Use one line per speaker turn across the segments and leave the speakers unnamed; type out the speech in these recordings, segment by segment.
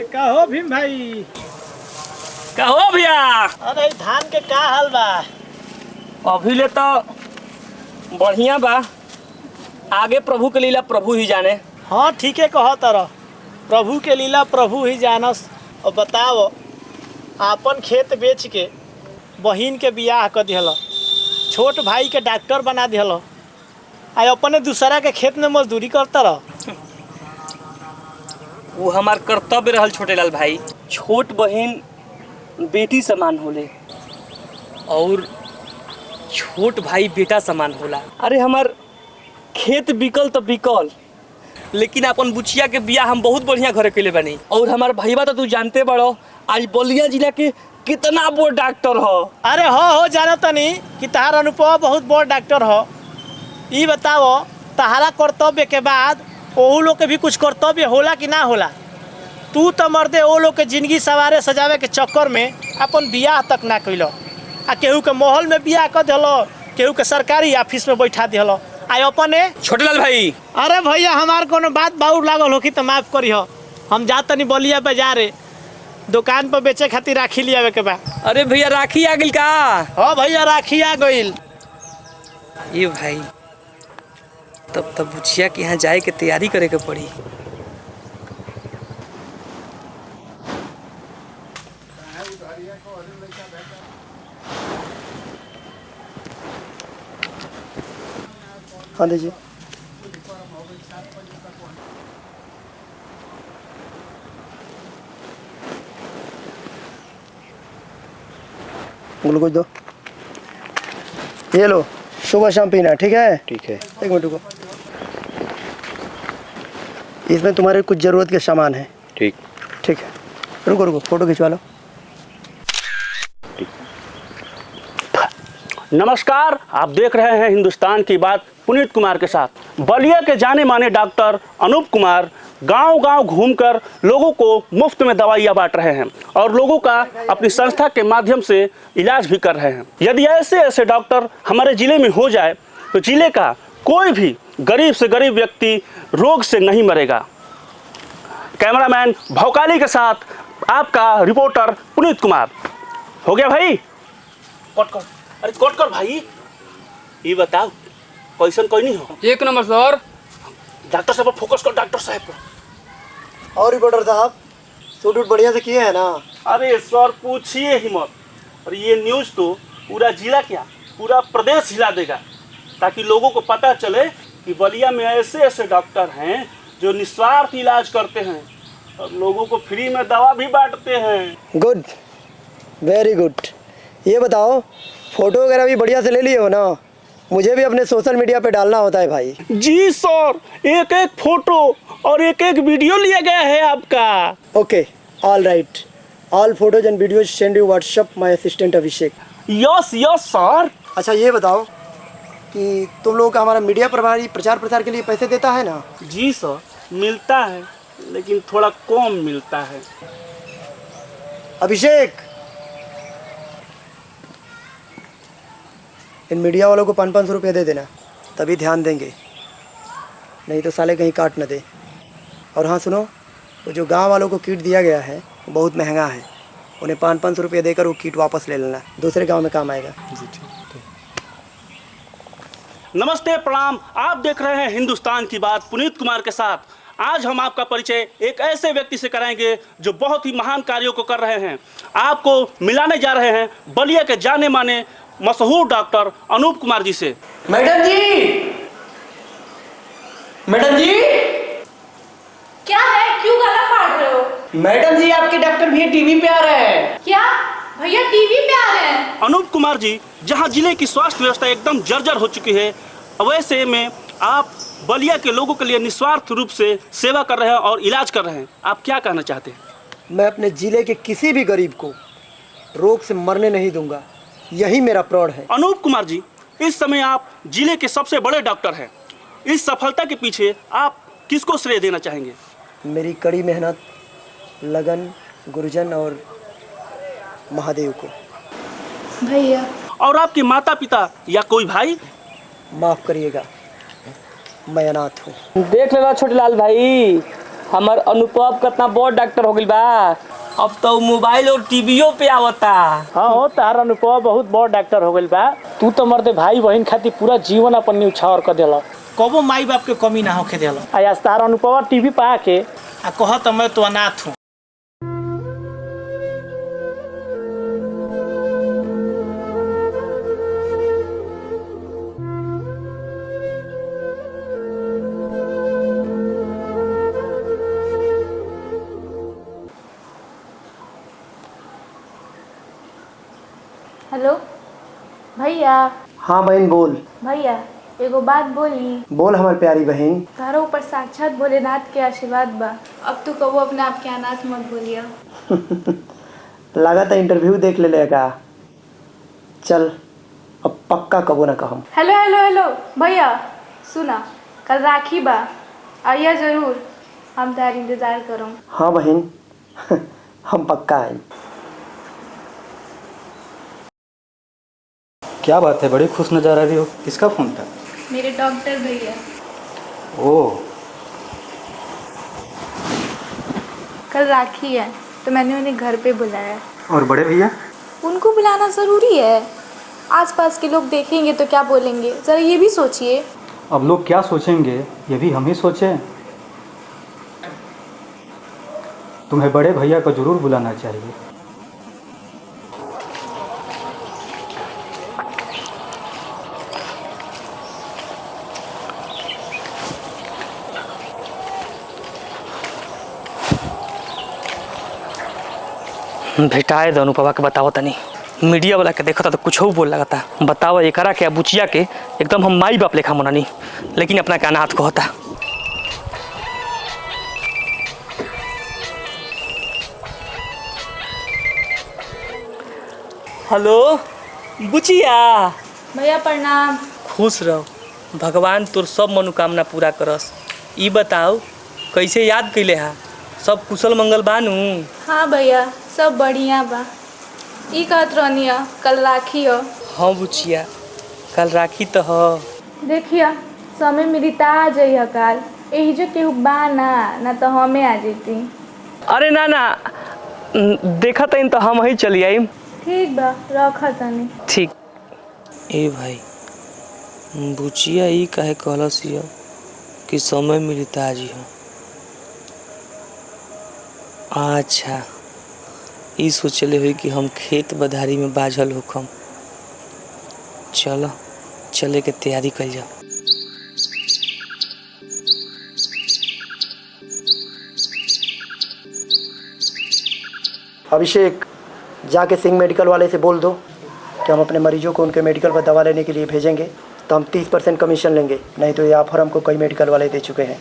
कहो भीम भाई।
कहो भैया।
अरे धान के का हाल बा?
अभी ले तो बढ़िया बा, आगे प्रभु के लीला प्रभु ही जाने।
हाँ ठीक है कहो तरह, प्रभु के लीला प्रभु ही जानस। और बताओ, आपन खेत बेच के बहिन के बियाह कर दिहल, छोट भाई के डॉक्टर बना दिहल, आ अपने दूसरा के खेत में मजदूरी करता रह।
वो हमार कर्तव्य रहल छोटे लाल भाई। छोट बहन बेटी समान होले और छोट भाई बेटा समान होला। अरे हमार खेत बिकल तो बिकल, लेकिन अपन बुचिया के बियाह हम बहुत बढ़िया घरे कैले बानी। और हमार भाईबा तो तू जानते बड़ो, आज बलिया जिला के कितना बड़ डॉक्टर हो।
अरे हो जाना तनी कि तहार अनुभव बहुत बड़ डॉक्टर हो। ये बताओ, तहारा कर्तव्य के बाद ओहू लोग के भी कुछ कर्तव्य होला कि ना होला? तू तो मर्दे ओ लोग के जिंदगी सवारे सजावे के चक्कर में अपन बियाह तक ना कैलो, आ केहू के महल में बियाह कर दिलो, केहू के सरकारी ऑफिस में बैठा दिलो। आ अपने
छोटे लाल भाई।
अरे भैया, हमार कोनो बात बाउर लागल हो कि तो माफ करी हो। हम जा तनी बलिया बाजारे दुकान पर बेचे खातिर राखी लियावे के बा।
अरे भैया राखी आ गइल का?
हाँ भैया राखी आ गइल।
ये भाई तब बुचिया के यहाँ जाए के तैयारी करे के पड़ी।
हाँ दीजिए। ग्लूकोज दो। ये लो, सुबह शाम पीना, ठीक है? ठीक है। एक मिनट रुको, इसमें तुम्हारे कुछ ज़रूरत के सामान है।
ठीक
ठीक है, रुको रुको, फोटो खिंचवा लो।
नमस्कार, आप देख रहे हैं हिंदुस्तान की बात पुनीत कुमार के साथ। बलिया के जाने माने डॉक्टर अनूप कुमार गांव-गांव घूमकर लोगों को मुफ्त में दवाइयां बांट रहे हैं और लोगों का अपनी संस्था के माध्यम से इलाज भी कर रहे हैं। यदि ऐसे ऐसे डॉक्टर हमारे ज़िले में हो जाए तो ज़िले का कोई भी गरीब से गरीब व्यक्ति रोग से नहीं मरेगा। कैमरामैन भौकाली के साथ आपका रिपोर्टर पुनीत कुमार। हो गया भाई? कट कर, अरे कट कर भाई। ये बताओ कैसन कोई नहीं हो?
एक नंबर सर।
डॉक्टर साहब पर फोकस कर, डॉक्टर साहब पर।
और रिपोर्टर साहब, सूट वूट बढ़िया से किए हैं ना?
अरे सर पूछिए ही मत। और ये न्यूज़ तो पूरा जिला क्या पूरा प्रदेश हिला देगा, ताकि लोगों को पता चले कि बलिया में ऐसे ऐसे डॉक्टर हैं जो निस्वार्थ इलाज करते हैं और लोगों को फ्री में दवा भी बांटते हैं।
Good, very good. ये बताओ, फोटो वगैरह भी बढ़िया से ले लिए हो ना? मुझे भी अपने सोशल मीडिया पे डालना होता है भाई।
जी सर, एक एक फोटो और एक एक वीडियो लिया गया है आपका।
Okay, all right, all photos and videos send you WhatsApp my assistant Abhishek.
Yes yes sir.
अच्छा ये बताओ कि तुम लोगों का हमारा मीडिया प्रभारी प्रचार प्रसार के लिए पैसे देता है ना?
जी सर, मिलता है लेकिन थोड़ा कम मिलता है।
अभिषेक, इन मीडिया वालों को 500 रुपये दे देना, तभी ध्यान देंगे, नहीं तो साले कहीं काट न दे। और हाँ सुनो, वो जो गांव वालों को किट दिया गया है वो बहुत महंगा है, उन्हें 500 रुपये देकर वो किट वापस ले लेना, दूसरे गांव में काम आएगा। जी ठीक।
नमस्ते, प्रणाम। आप देख रहे हैं हिंदुस्तान की बात पुनीत कुमार के साथ। आज हम आपका परिचय एक ऐसे व्यक्ति से कराएंगे जो बहुत ही महान कार्यों को कर रहे हैं। आपको मिलाने जा रहे हैं बलिया के जाने माने मशहूर डॉक्टर अनूप कुमार जी से।
मैडम जी, मैडम जी।
क्या है, क्यों गला फाड़ रहे हो?
मैडम जी, आपके डॉक्टर भैया टीवी पे आ रहे हैं।
क्या भैया टीवी पे आ रहे हैं?
अनूप कुमार जी, जहां जिले की स्वास्थ्य व्यवस्था एकदम जर्जर हो चुकी है, वैसे में आप बलिया के लोगों के लिए निस्वार्थ रूप से सेवा कर रहे हैं और इलाज कर रहे हैं। आप क्या कहना चाहते हैं?
मैं अपने ज़िले के किसी भी गरीब को रोग से मरने नहीं दूंगा, यही मेरा प्रण है।
अनूप कुमार जी, इस समय आप जिले के सबसे बड़े डॉक्टर हैं। इस सफलता के पीछे आप किसको श्रेय देना चाहेंगे?
मेरी कड़ी मेहनत, लगन, गुरुजन और महादेव को।
भैया।
और आपके माता पिता या कोई भाई?
माफ़ करिएगा, मैं अनाथ हूँ।
देख लेना छोटे लाल भाई, हमार अनुभव कितना बड़ डॉक्टर हो गइल बा। अब तो मोबाइल और टीवीओ पे आवता।
हाँ हो, तार अनुभव बहुत बड़ डॉक्टर हो गइल बा। तू तो मर्दे भाई बहन खातिर पूरा जीवन अपन न्यौछावर कर देला। कबो माई बाप के कमी ना होके देला। आज तार अनुभव टीवी पे आके आ कहत मैं तो अनाथ हूँ।
हेलो भैया।
हाँ बहन बोल।
भैया एगो बात बोली।
बोल हमार प्यारी बहन।
तारा ऊपर साक्षात भोलेनाथ के आशीर्वाद बा। अब तू कबो अपने आप के अनाथ मत बोलिया।
लगा था इंटरव्यू देख ले लेगा। चल अब पक्का कबो ना कहम।
हेलो हेलो हेलो भैया सुना, कल राखी बा, आइया जरूर, हम तार इंतजार करम।
हाँ बहन हम पक्का आए।
क्या बात है, बड़ी खुश नजर आ रही हो। किसका फ़ोन था?
मेरे डॉक्टर भैया।
ओह,
कल राखी है तो मैंने उन्हें घर पे बुलाया।
और बड़े भैया?
उनको बुलाना ज़रूरी है। आसपास के लोग देखेंगे तो क्या बोलेंगे, ज़रा ये भी सोचिए।
अब लोग क्या सोचेंगे ये भी हम ही सोचें। तुम्हें बड़े भैया को ज़रूर बुलाना चाहिए।
भेटाए दो अनुपवा के, बताओ तनी। मीडिया वाला के देखा था तो कुछ हो बोल लगता। बताओ एकरा के बुचिया के एकदम हम माई बाप लेखा मननी, लेकिन अपना का अनाथ कहता। हेलो बुचिया।
भैया प्रणाम।
खुश रहो, भगवान तोर सब मनोकामना पूरा करस। ई बताओ कैसे याद कैले हा, सब कुशल मंगल बानू?
हाँ भैया सब बढ़िया बा। ई कहत रहनी है कल राखी हो।
हाँ बुचिया कल राखी तो ह।
देखिए समय मिली ता आ जाइए काल। यही जो केहू बा ना तो हमें आ जाती।
अरे ना ना, देखा तइन तो हम ही चली आई।
ठीक बा, रखा तनी।
ठीक। ए भाई बुचिया ई काहे कहलस हिय कि समय मिली त आजी हो। अच्छा ई सोचले हुई कि हम खेत बधारी में बाझल होखम। चलो चले के तैयारी कर जाओ।
अभिषेक जाके सिंह मेडिकल वाले से बोल दो कि हम अपने मरीजों को उनके मेडिकल पर दवा लेने के लिए भेजेंगे तो हम 30% कमीशन लेंगे। नहीं तो ये ऑफर हमको कई मेडिकल वाले दे चुके हैं।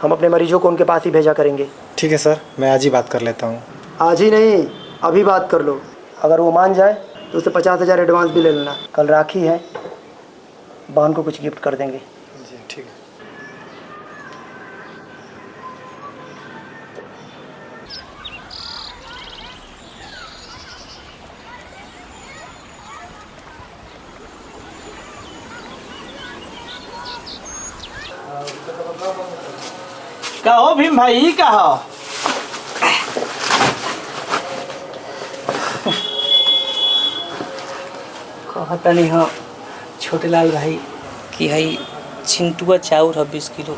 हम अपने मरीजों को उनके पास ही भेजा करेंगे।
ठीक है सर, मैं आज ही बात कर लेता हूँ।
आज ही नहीं, अभी बात कर लो। अगर वो मान जाए तो उसे 50,000 एडवांस भी ले लेना। कल राखी है, बहन को कुछ गिफ्ट कर देंगे।
जी ठीक है।
कहो भीम भाई, ई का हो?
कहता नहीं हाँ छोटे लाल भाई कि हई चिंटुआ चाउर है 20 किलो,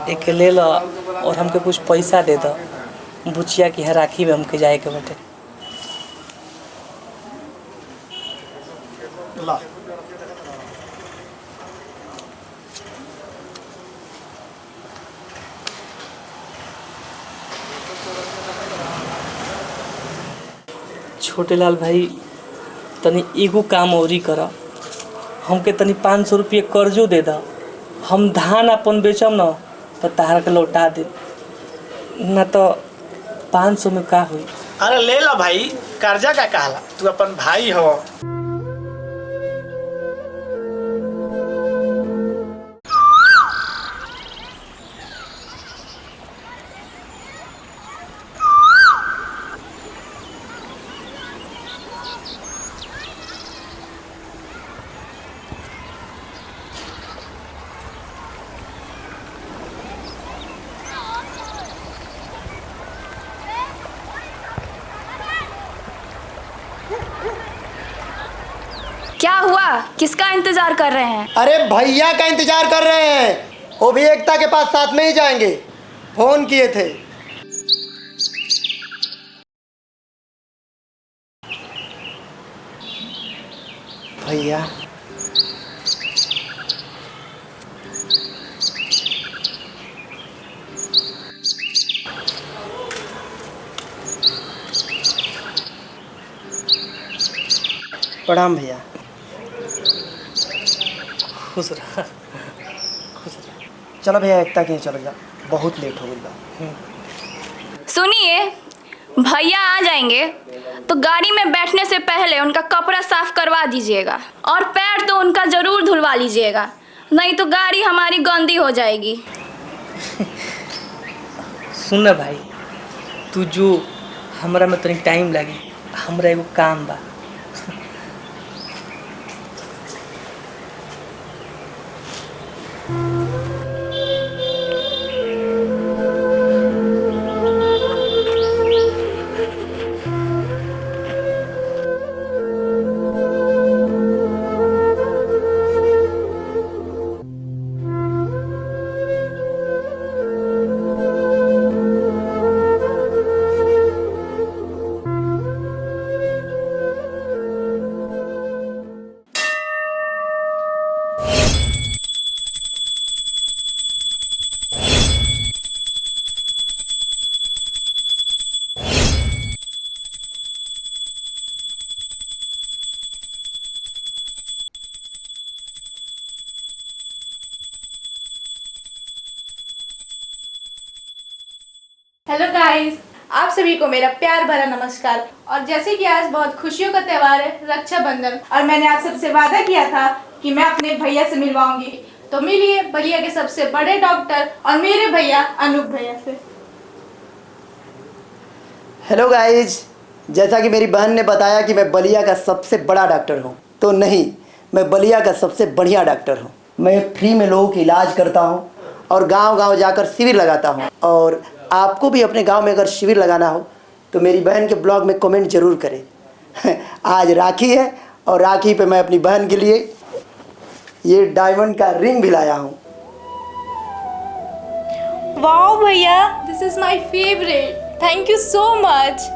एक ले लो और हमके कुछ पैसा दे दो। बुचिया की है राखी में हमके जाए के बेटे।
ला
छोटे लाल भाई तनी एगो काम औरी कर, हमके तनी 500 रुपये कर्जो दे दा। हम धान अपन बेचम न तो तार के लौटा दे, ना तो 500 में का हुई।
अरे ले ला भाई, कर्जा का कहला, तू अपन भाई हो।
किसका इंतजार कर रहे हैं?
अरे भैया का इंतजार कर रहे हैं, वो भी एकता के पास साथ में ही जाएंगे, फोन किए थे। भैया प्रणाम भैया।
खुश रहा।
चलो भैया एकता के यहाँ चलो जा, बहुत लेट हो गई बा।
सुनिए, भैया आ जाएंगे तो गाड़ी में बैठने से पहले उनका कपड़ा साफ करवा दीजिएगा और पैर तो उनका जरूर धुलवा लीजिएगा, नहीं तो गाड़ी हमारी गंदी हो जाएगी।
सुन ना भाई, तू जो हमरा में तनी टाइम लगी, हमरा एगो काम बा।
हेलो गाइस, आप सभी को मेरा प्यार भरा नमस्कार। और जैसे कि आज बहुत खुशियों का त्यौहार है, रक्षाबंधन, और मैंने आप सबसे वादा किया था कि मैं अपने भैया से मिलवाऊंगी, तो मिलिए बलिया के सबसे बड़े डॉक्टर और मेरे भैया अनूप भैया से।
हेलो गाइज, जैसा कि मेरी बहन ने बताया कि मैं बलिया का सबसे बड़ा डॉक्टर हूँ, तो नहीं, मैं बलिया का सबसे बढ़िया डॉक्टर हूँ। मैं फ्री में लोगों की इलाज करता हूँ और गांव-गांव जाकर शिविर लगाता हूँ। और आपको भी अपने गांव में अगर शिविर लगाना हो तो मेरी बहन के ब्लॉग में कमेंट जरूर करें। आज राखी है और राखी पे मैं अपनी बहन के लिए ये डायमंड का रिंग भी लाया हूँ।
वाओ भैया, this is my favourite, thank you so much.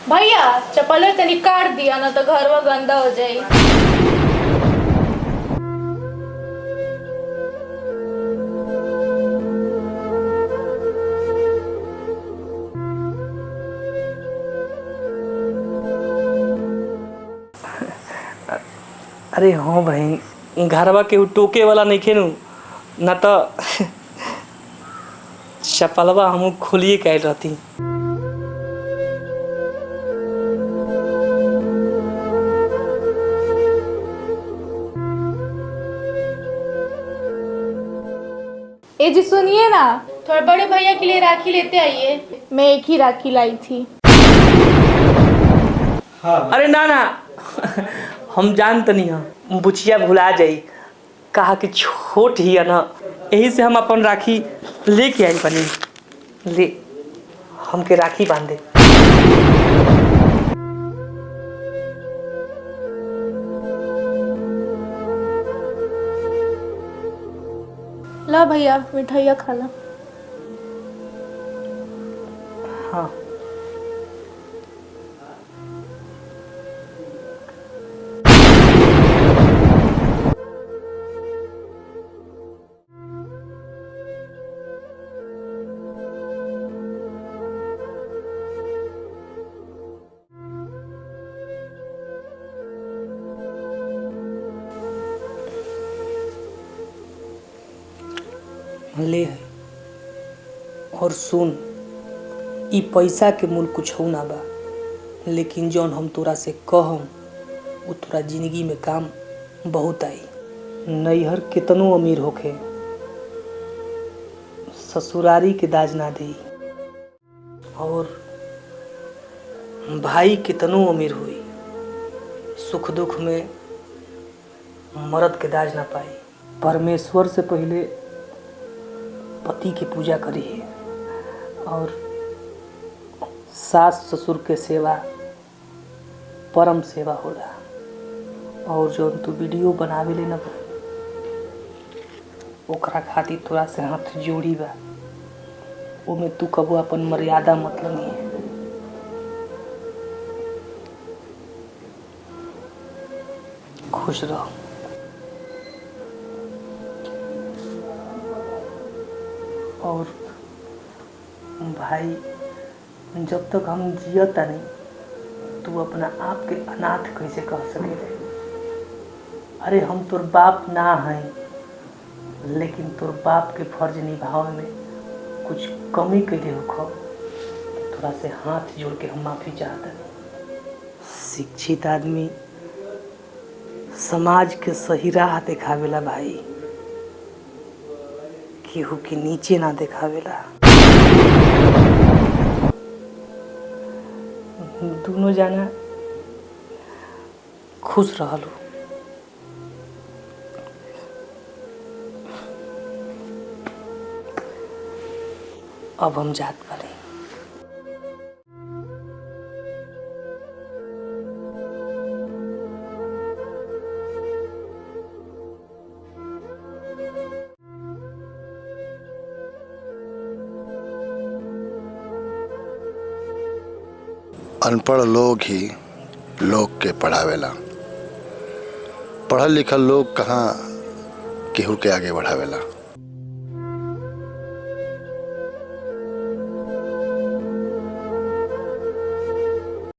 भैया चप्पल तनी काट दिया ना तो घर वो गंदा हो जाए।
अरे हाँ भाई, घरवा के टोके वाला नहीं खेनू ना तो चपलवा हम खोलिए कैल रहती।
ए जी सुनिए ना, थोड़े बड़े भैया के लिए राखी लेते आइए। मैं एक ही राखी लाई थी।
अरे ना ना, हम जानते नहीं हैं, बुचिया भुला जाई, कहा कि छोट ही है ना, यही से हम अपन राखी लेके आई बनी। ले हमके राखी बांधे।
ला भैया मिठाइया खा ला।
हाँ ले है। और सुन, ई पैसा के मूल कुछ हो ना बा, लेकिन जौन हम तोरा से कहम वो तोरा जिंदगी में काम बहुत आई। नैहर कितनो अमीर होखे, ससुरारी के दाज ना दी और भाई कितनो अमीर हुई सुख दुख में मर्द के दाज ना पाई। परमेश्वर से पहले पति की पूजा करी है और सास ससुर के सेवा परम सेवा होला। और जो तू वीडियो बनावे ले ना ओकरा खातिर थोड़ा से हाथ जोड़ी बा, ओमे तू कबो अपन मर्यादा मतलब नहीं है। खुश रहो। और भाई जब तक हम जियता नहीं तू अपना आप के अनाथ कैसे कह सके? अरे हम तोर बाप ना हैं लेकिन तोर बाप के फर्ज निभावे में कुछ कमी कैले हो थोड़ा से हाथ जोड़ के हम माफ़ी चाहते हैं। शिक्षित आदमी समाज के सही राह दिखावेला भाई, केहू के नीचे ना दिखावेला। दोनों जाना खुश रहलो। अब हम जात वाले।
अनपढ़ लोग ही लोग के पढ़ावेला, पढ़ल लिखल लोग कहाँ केहू के आगे बढ़ावेला।